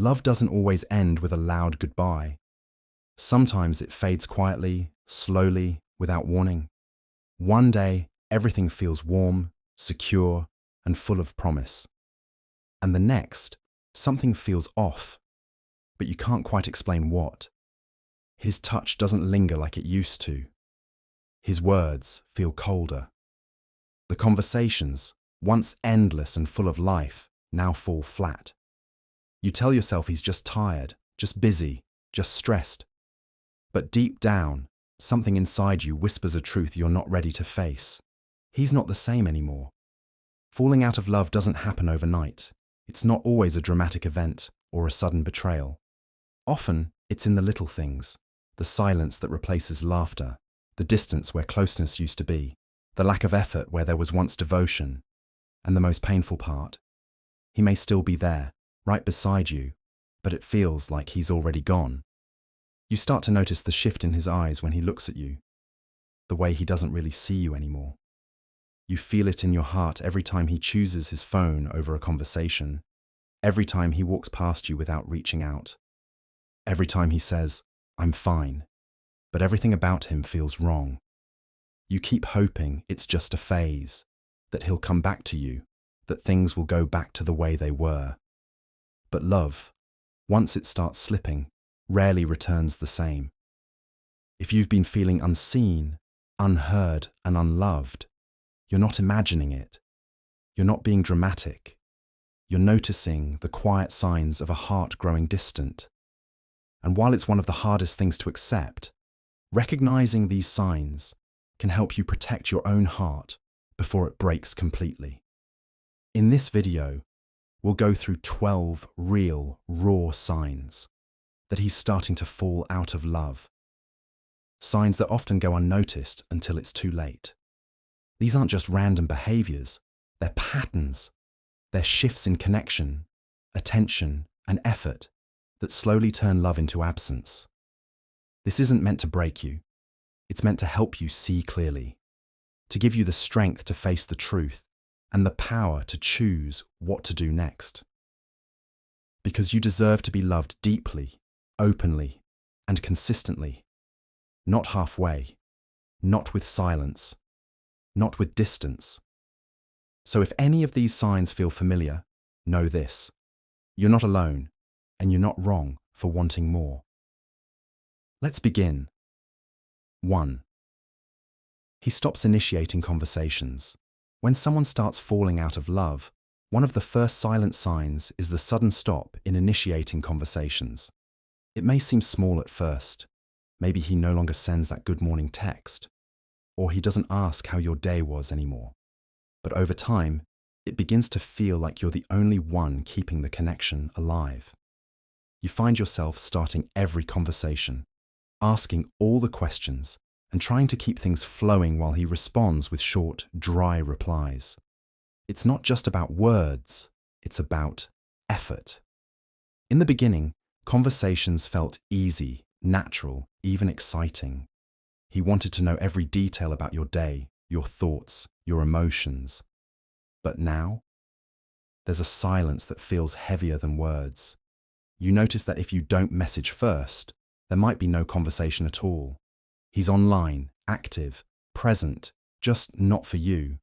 Love doesn't always end with a loud goodbye. Sometimes it fades quietly, slowly, without warning. One day, everything feels warm, secure, and full of promise. And the next, something feels off, but you can't quite explain what. His touch doesn't linger like it used to. His words feel colder. The conversations, once endless and full of life, now fall flat. You tell yourself he's just tired, just busy, just stressed. But deep down, something inside you whispers a truth you're not ready to face. He's not the same anymore. Falling out of love doesn't happen overnight. It's not always a dramatic event or a sudden betrayal. Often, it's in the little things, the silence that replaces laughter, the distance where closeness used to be, the lack of effort where there was once devotion, and the most painful part, he may still be there, right beside you, but it feels like he's already gone. You start to notice the shift in his eyes when he looks at you, the way he doesn't really see you anymore. You feel it in your heart every time he chooses his phone over a conversation, every time he walks past you without reaching out, every time he says, "I'm fine," but everything about him feels wrong. You keep hoping it's just a phase, that he'll come back to you, that things will go back to the way they were. But love, once it starts slipping, rarely returns the same. If you've been feeling unseen, unheard, and unloved, you're not imagining it. You're not being dramatic. You're noticing the quiet signs of a heart growing distant. And while it's one of the hardest things to accept, recognizing these signs can help you protect your own heart before it breaks completely. In this video, we'll go through 12 real, raw signs that he's starting to fall out of love. Signs that often go unnoticed until it's too late. These aren't just random behaviors, they're patterns. They're shifts in connection, attention, and effort that slowly turn love into absence. This isn't meant to break you. It's meant to help you see clearly, to give you the strength to face the truth and the power to choose what to do next. Because you deserve to be loved deeply, openly, and consistently. Not halfway, not with silence, not with distance. So if any of these signs feel familiar, know this: you're not alone, and you're not wrong for wanting more. Let's begin. 1. He stops initiating conversations. When someone starts falling out of love, one of the first silent signs is the sudden stop in initiating conversations. It may seem small at first. Maybe he no longer sends that good morning text, or he doesn't ask how your day was anymore. But over time, it begins to feel like you're the only one keeping the connection alive. You find yourself starting every conversation, asking all the questions, and trying to keep things flowing while he responds with short, dry replies. It's not just about words, it's about effort. In the beginning, conversations felt easy, natural, even exciting. He wanted to know every detail about your day, your thoughts, your emotions. But now, there's a silence that feels heavier than words. You notice that if you don't message first, there might be no conversation at all. He's online, active, present, just not for you.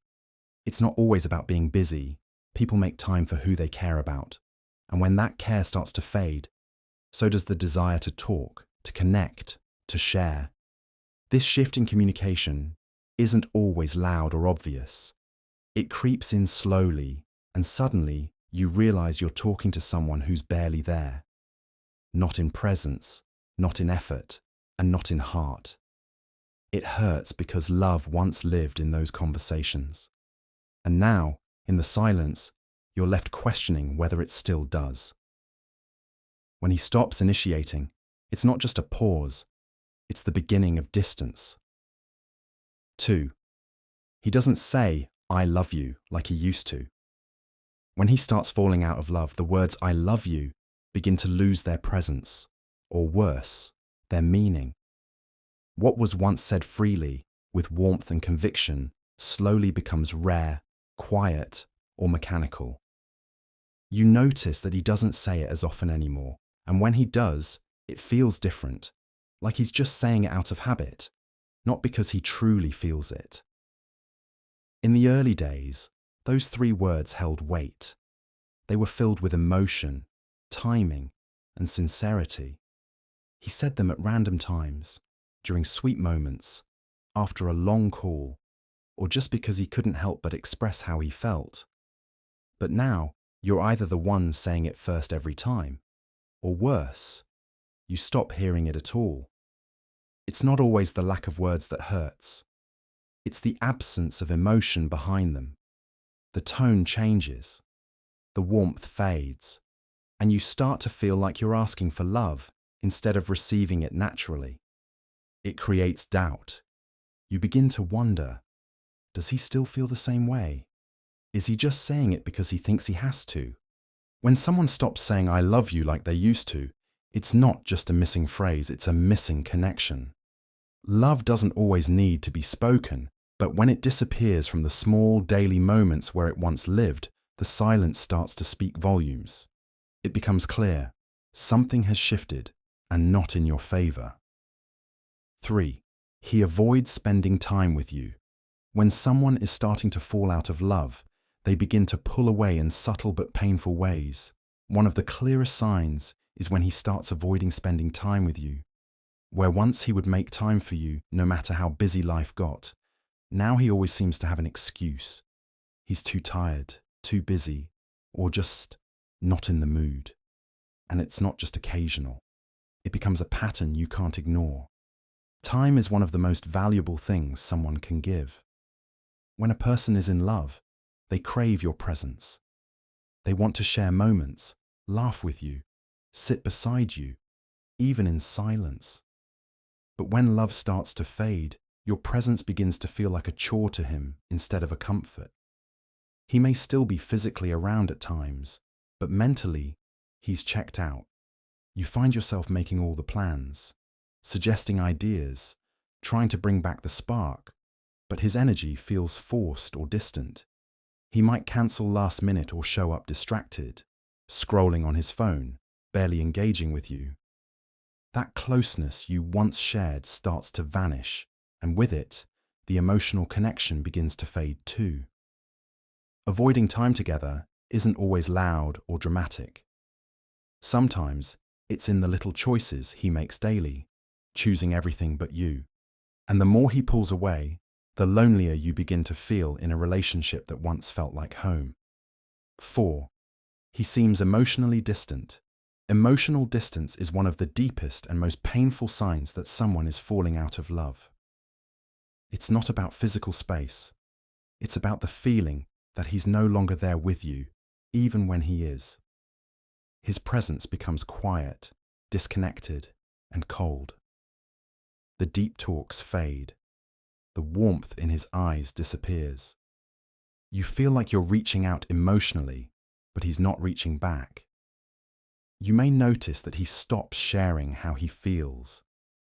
It's not always about being busy. People make time for who they care about. And when that care starts to fade, so does the desire to talk, to connect, to share. This shift in communication isn't always loud or obvious. It creeps in slowly, and suddenly you realize you're talking to someone who's barely there. Not in presence, not in effort, and not in heart. It hurts because love once lived in those conversations. And now, in the silence, you're left questioning whether it still does. When he stops initiating, it's not just a pause, it's the beginning of distance. 2. He doesn't say, "I love you," like he used to. When he starts falling out of love, the words "I love you" begin to lose their presence, or worse, their meaning. What was once said freely, with warmth and conviction, slowly becomes rare, quiet, or mechanical. You notice that he doesn't say it as often anymore, and when he does, it feels different, like he's just saying it out of habit, not because he truly feels it. In the early days, those 3 words held weight. They were filled with emotion, timing, and sincerity. He said them at random times, during sweet moments, after a long call, or just because he couldn't help but express how he felt. But now, you're either the one saying it first every time, or worse, you stop hearing it at all. It's not always the lack of words that hurts. It's the absence of emotion behind them. The tone changes, the warmth fades, and you start to feel like you're asking for love instead of receiving it naturally. It creates doubt. You begin to wonder, does he still feel the same way? Is he just saying it because he thinks he has to? When someone stops saying I love you like they used to, it's not just a missing phrase, it's a missing connection. Love doesn't always need to be spoken, but when it disappears from the small daily moments where it once lived, the silence starts to speak volumes. It becomes clear, something has shifted, and not in your favor. 3. He avoids spending time with you. When someone is starting to fall out of love, they begin to pull away in subtle but painful ways. One of the clearest signs is when he starts avoiding spending time with you. Where once he would make time for you, no matter how busy life got, now he always seems to have an excuse. He's too tired, too busy, or just not in the mood. And it's not just occasional. It becomes a pattern you can't ignore. Time is one of the most valuable things someone can give. When a person is in love, they crave your presence. They want to share moments, laugh with you, sit beside you, even in silence. But when love starts to fade, your presence begins to feel like a chore to him instead of a comfort. He may still be physically around at times, but mentally, he's checked out. You find yourself making all the plans, suggesting ideas, trying to bring back the spark, but his energy feels forced or distant. He might cancel last minute or show up distracted, scrolling on his phone, barely engaging with you. That closeness you once shared starts to vanish, and with it, the emotional connection begins to fade too. Avoiding time together isn't always loud or dramatic. Sometimes it's in the little choices he makes daily, choosing everything but you. And the more he pulls away, the lonelier you begin to feel in a relationship that once felt like home. 4. He seems emotionally distant. Emotional distance is one of the deepest and most painful signs that someone is falling out of love. It's not about physical space. It's about the feeling that he's no longer there with you, even when he is. His presence becomes quiet, disconnected, and cold. The deep talks fade. The warmth in his eyes disappears. You feel like you're reaching out emotionally, but he's not reaching back. You may notice that he stops sharing how he feels.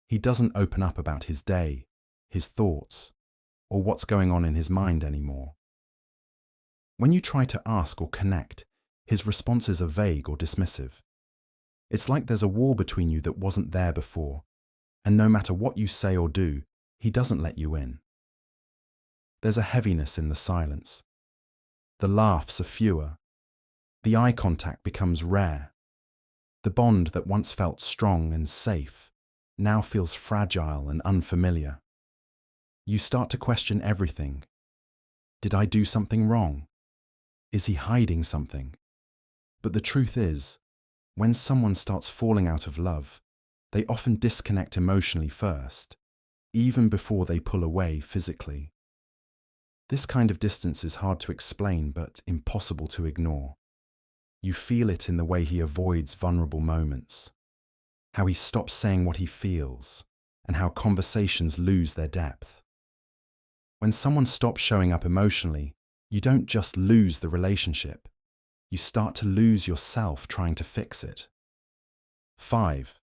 He doesn't open up about his day, his thoughts, or what's going on in his mind anymore. When you try to ask or connect, his responses are vague or dismissive. It's like there's a wall between you that wasn't there before, and no matter what you say or do, he doesn't let you in. There's a heaviness in the silence. The laughs are fewer. The eye contact becomes rare. The bond that once felt strong and safe now feels fragile and unfamiliar. You start to question everything. Did I do something wrong? Is he hiding something? But the truth is, when someone starts falling out of love, they often disconnect emotionally first, even before they pull away physically. This kind of distance is hard to explain but impossible to ignore. You feel it in the way he avoids vulnerable moments, how he stops saying what he feels, and how conversations lose their depth. When someone stops showing up emotionally, you don't just lose the relationship, you start to lose yourself trying to fix it. 5.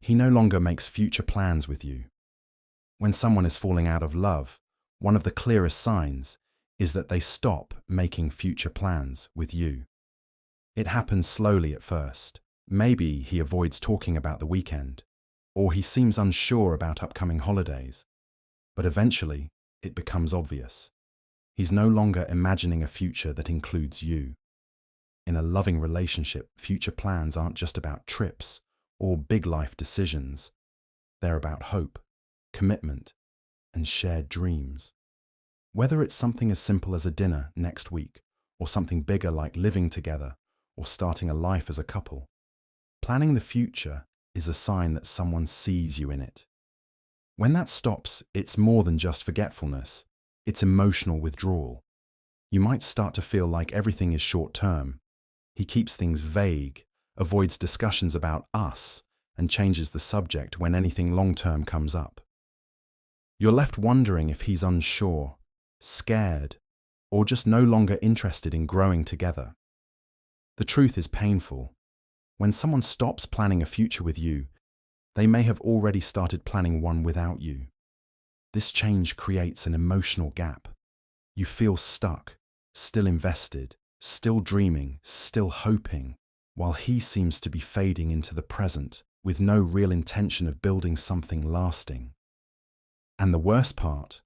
He no longer makes future plans with you. When someone is falling out of love, one of the clearest signs is that they stop making future plans with you. It happens slowly at first. Maybe he avoids talking about the weekend, or he seems unsure about upcoming holidays. But eventually, it becomes obvious. He's no longer imagining a future that includes you. In a loving relationship, future plans aren't just about trips or big life decisions. They're about hope, commitment, and shared dreams. Whether it's something as simple as a dinner next week, or something bigger like living together, or starting a life as a couple, planning the future is a sign that someone sees you in it. When that stops, it's more than just forgetfulness, it's emotional withdrawal. You might start to feel like everything is short-term. He keeps things vague, avoids discussions about us, and changes the subject when anything long-term comes up. You're left wondering if he's unsure, scared, or just no longer interested in growing together. The truth is painful. When someone stops planning a future with you, they may have already started planning one without you. This change creates an emotional gap. You feel stuck, still invested, still dreaming, still hoping, while he seems to be fading into the present with no real intention of building something lasting. And the worst part,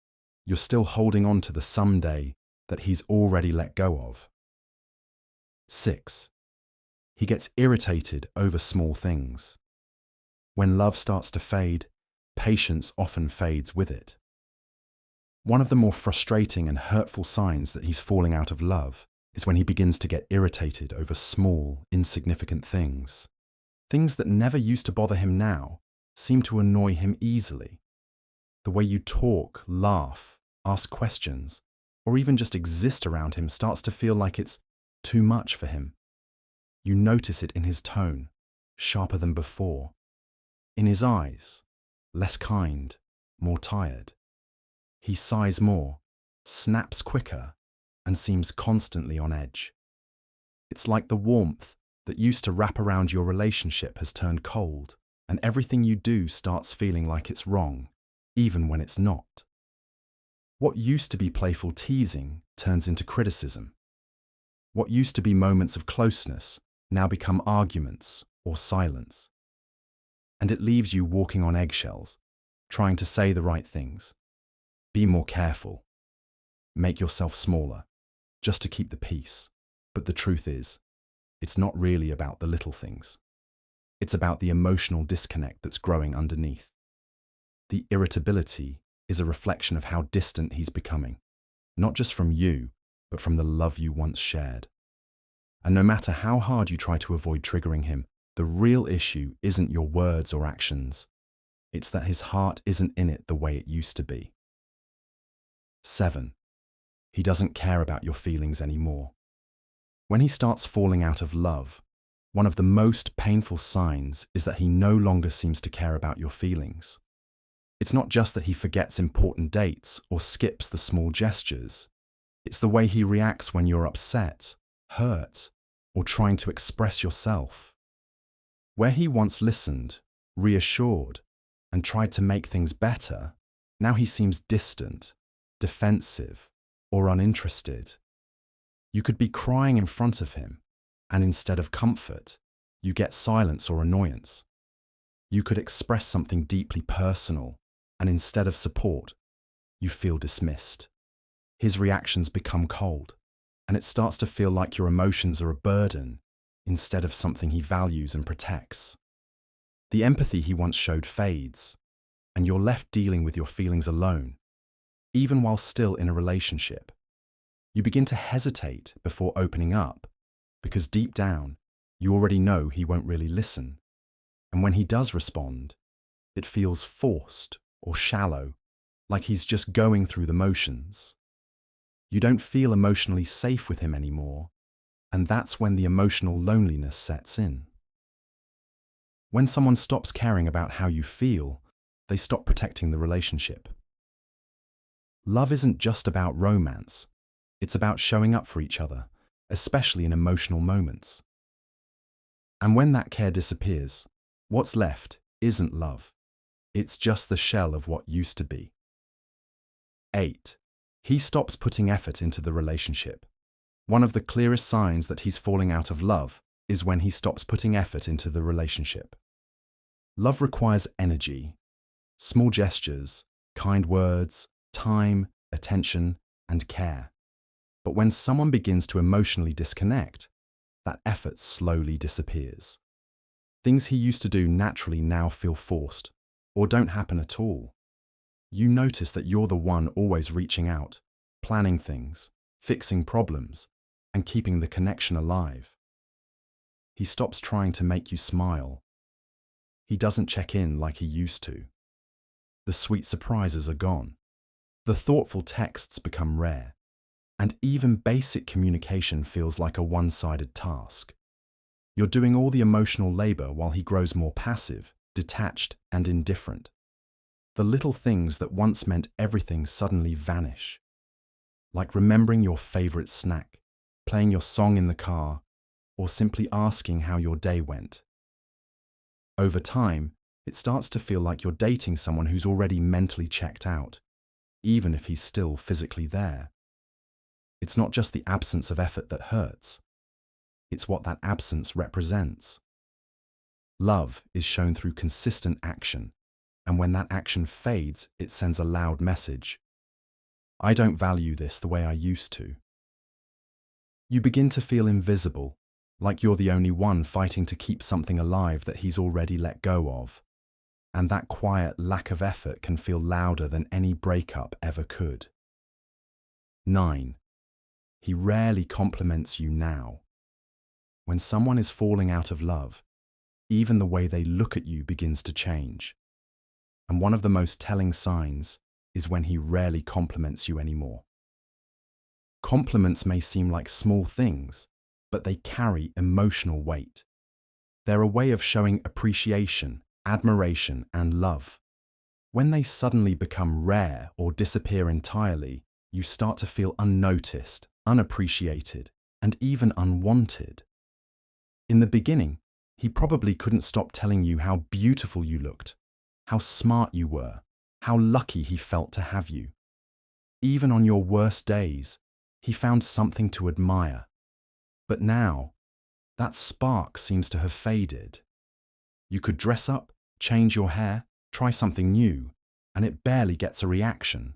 you're still holding on to the someday that he's already let go of. 6. He gets irritated over small things. When love starts to fade, patience often fades with it. One of the more frustrating and hurtful signs that he's falling out of love is when he begins to get irritated over small, insignificant things. Things that never used to bother him now seem to annoy him easily. The way you talk, laugh, ask questions, or even just exist around him starts to feel like it's too much for him. You notice it in his tone, sharper than before. In his eyes, less kind, more tired. He sighs more, snaps quicker, and seems constantly on edge. It's like the warmth that used to wrap around your relationship has turned cold, and everything you do starts feeling like it's wrong, even when it's not. What used to be playful teasing turns into criticism. What used to be moments of closeness now become arguments or silence. And it leaves you walking on eggshells, trying to say the right things. Be more careful. Make yourself smaller, just to keep the peace. But the truth is, it's not really about the little things. It's about the emotional disconnect that's growing underneath. The irritability is a reflection of how distant he's becoming, not just from you, but from the love you once shared. And no matter how hard you try to avoid triggering him, the real issue isn't your words or actions. It's that his heart isn't in it the way it used to be. 7. He doesn't care about your feelings anymore. When he starts falling out of love, one of the most painful signs is that he no longer seems to care about your feelings. It's not just that he forgets important dates or skips the small gestures. It's the way he reacts when you're upset, hurt, or trying to express yourself. Where he once listened, reassured, and tried to make things better, now he seems distant, defensive, or uninterested. You could be crying in front of him, and instead of comfort, you get silence or annoyance. You could express something deeply personal, and instead of support, you feel dismissed. His reactions become cold, and it starts to feel like your emotions are a burden instead of something he values and protects. The empathy he once showed fades, and you're left dealing with your feelings alone, even while still in a relationship. You begin to hesitate before opening up, because deep down, you already know he won't really listen. And when he does respond, it feels forced or shallow, like he's just going through the motions. You don't feel emotionally safe with him anymore, and that's when the emotional loneliness sets in. When someone stops caring about how you feel, they stop protecting the relationship. Love isn't just about romance, it's about showing up for each other, especially in emotional moments. And when that care disappears, what's left isn't love. It's just the shell of what used to be. 8. He stops putting effort into the relationship. One of the clearest signs that he's falling out of love is when he stops putting effort into the relationship. Love requires energy, small gestures, kind words, time, attention, and care. But when someone begins to emotionally disconnect, that effort slowly disappears. Things he used to do naturally now feel forced, or don't happen at all. You notice that you're the one always reaching out, planning things, fixing problems, and keeping the connection alive. He stops trying to make you smile. He doesn't check in like he used to. The sweet surprises are gone. The thoughtful texts become rare. And even basic communication feels like a one-sided task. You're doing all the emotional labor while he grows more passive, detached, and indifferent. The little things that once meant everything suddenly vanish. Like remembering your favorite snack, playing your song in the car, or simply asking how your day went. Over time, it starts to feel like you're dating someone who's already mentally checked out, even if he's still physically there. It's not just the absence of effort that hurts. It's what that absence represents. Love is shown through consistent action, and when that action fades, it sends a loud message. I don't value this the way I used to. You begin to feel invisible, like you're the only one fighting to keep something alive that he's already let go of. And that quiet lack of effort can feel louder than any breakup ever could. 9. He rarely compliments you now. When someone is falling out of love, even the way they look at you begins to change. And one of the most telling signs is when he rarely compliments you anymore. Compliments may seem like small things, but they carry emotional weight. They're a way of showing appreciation, admiration, and love. When they suddenly become rare or disappear entirely, you start to feel unnoticed, unappreciated, and even unwanted. In the beginning, he probably couldn't stop telling you how beautiful you looked, how smart you were, how lucky he felt to have you. Even on your worst days, he found something to admire. But now, that spark seems to have faded. You could dress up, change your hair, try something new, and it barely gets a reaction.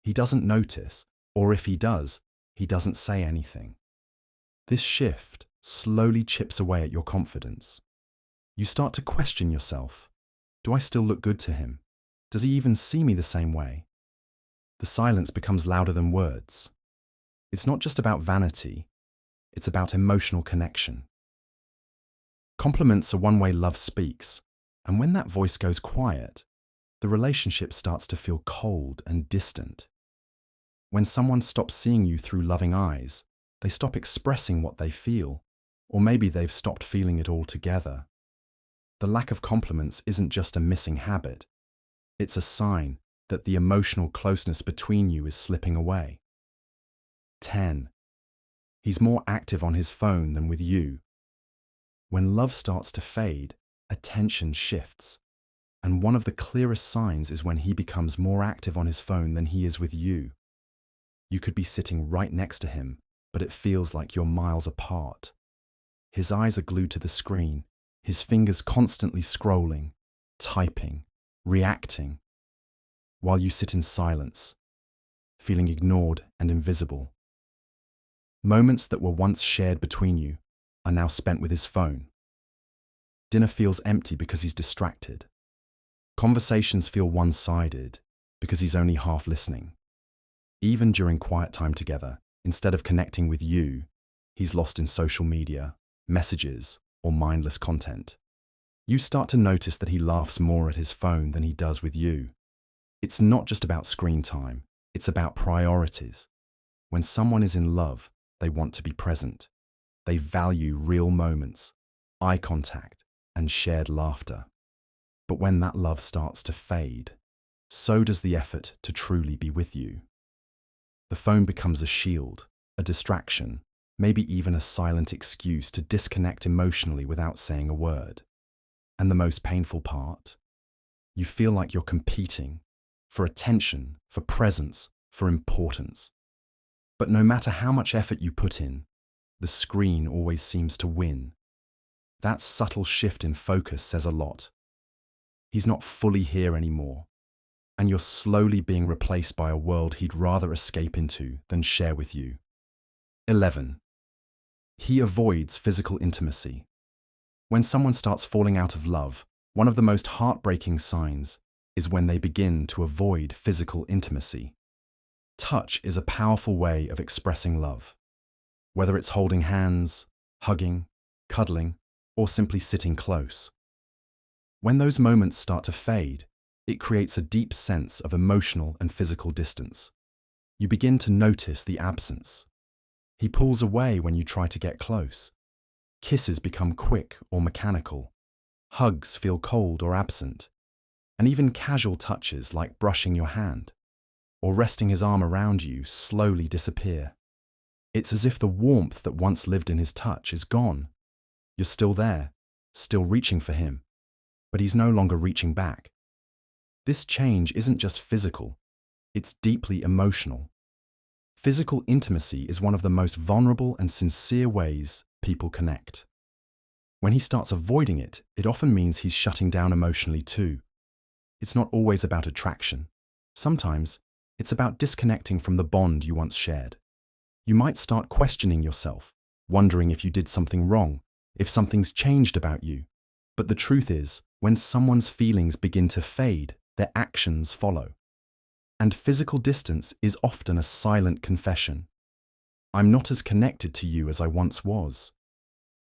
He doesn't notice, or if he does, he doesn't say anything. This shift slowly chips away at your confidence. You start to question yourself. Do I still look good to him? Does he even see me the same way? The silence becomes louder than words. It's not just about vanity, it's about emotional connection. Compliments are one way love speaks, and when that voice goes quiet, the relationship starts to feel cold and distant. When someone stops seeing you through loving eyes, they stop expressing what they feel, or maybe they've stopped feeling it altogether. The lack of compliments isn't just a missing habit. It's a sign that the emotional closeness between you is slipping away. 10. He's more active on his phone than with you. When love starts to fade, attention shifts. And one of the clearest signs is when he becomes more active on his phone than he is with you. You could be sitting right next to him, but it feels like you're miles apart. His eyes are glued to the screen, his fingers constantly scrolling, typing, reacting, while you sit in silence, feeling ignored and invisible. Moments that were once shared between you are now spent with his phone. Dinner feels empty because he's distracted. Conversations feel one-sided because he's only half listening. Even during quiet time together, instead of connecting with you, he's lost in social media, messages, or mindless content. You start to notice that he laughs more at his phone than he does with you. It's not just about screen time, it's about priorities. When someone is in love, they want to be present. They value real moments, eye contact, and shared laughter. But when that love starts to fade, so does the effort to truly be with you. The phone becomes a shield, a distraction, maybe even a silent excuse to disconnect emotionally without saying a word. And the most painful part? You feel like you're competing for attention, for presence, for importance. But no matter how much effort you put in, the screen always seems to win. That subtle shift in focus says a lot. He's not fully here anymore, and you're slowly being replaced by a world he'd rather escape into than share with you. 11. He avoids physical intimacy. When someone starts falling out of love, one of the most heartbreaking signs is when they begin to avoid physical intimacy. Touch is a powerful way of expressing love. Whether it's holding hands, hugging, cuddling, or simply sitting close. When those moments start to fade, it creates a deep sense of emotional and physical distance. You begin to notice the absence. He pulls away when you try to get close. Kisses become quick or mechanical. Hugs feel cold or absent. And even casual touches like brushing your hand or resting his arm around you slowly disappear. It's as if the warmth that once lived in his touch is gone. You're still there, still reaching for him, but he's no longer reaching back. This change isn't just physical, it's deeply emotional. Physical intimacy is one of the most vulnerable and sincere ways people connect. When he starts avoiding it, it often means he's shutting down emotionally too. It's not always about attraction. Sometimes, it's about disconnecting from the bond you once shared. You might start questioning yourself, wondering if you did something wrong, if something's changed about you. But the truth is, when someone's feelings begin to fade, their actions follow. And physical distance is often a silent confession. I'm not as connected to you as I once was.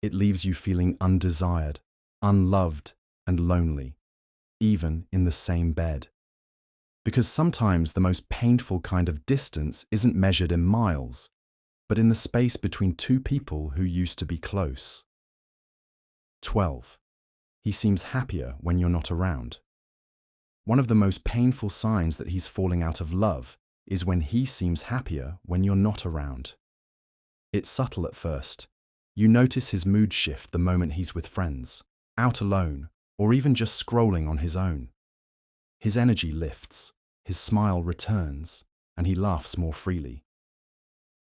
It leaves you feeling undesired, unloved, and lonely, even in the same bed. Because sometimes the most painful kind of distance isn't measured in miles, but in the space between two people who used to be close. 12. He seems happier when you're not around. One of the most painful signs that he's falling out of love is when he seems happier when you're not around. It's subtle at first. You notice his mood shift the moment he's with friends, out alone, or even just scrolling on his own. His energy lifts, his smile returns, and he laughs more freely.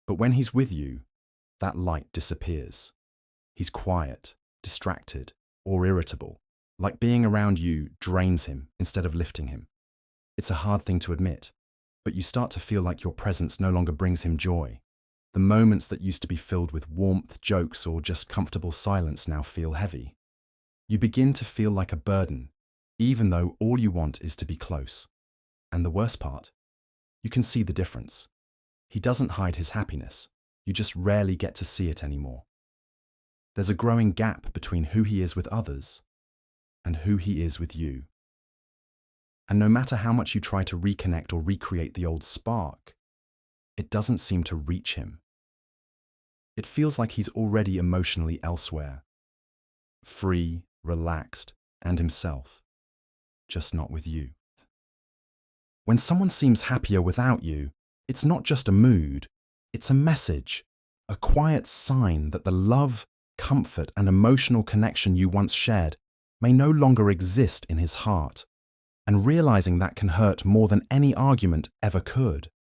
But when he's with you, that light disappears. He's quiet, distracted, or irritable, like being around you drains him instead of lifting him. It's a hard thing to admit, but you start to feel like your presence no longer brings him joy. The moments that used to be filled with warmth, jokes, or just comfortable silence now feel heavy. You begin to feel like a burden, even though all you want is to be close. And the worst part, you can see the difference. He doesn't hide his happiness, you just rarely get to see it anymore. There's a growing gap between who he is with others and who he is with you. And no matter how much you try to reconnect or recreate the old spark, it doesn't seem to reach him. It feels like he's already emotionally elsewhere, free, relaxed, and himself, just not with you. When someone seems happier without you, it's not just a mood, it's a message, a quiet sign that the love, comfort, and emotional connection you once shared may no longer exist in his heart, and realizing that can hurt more than any argument ever could.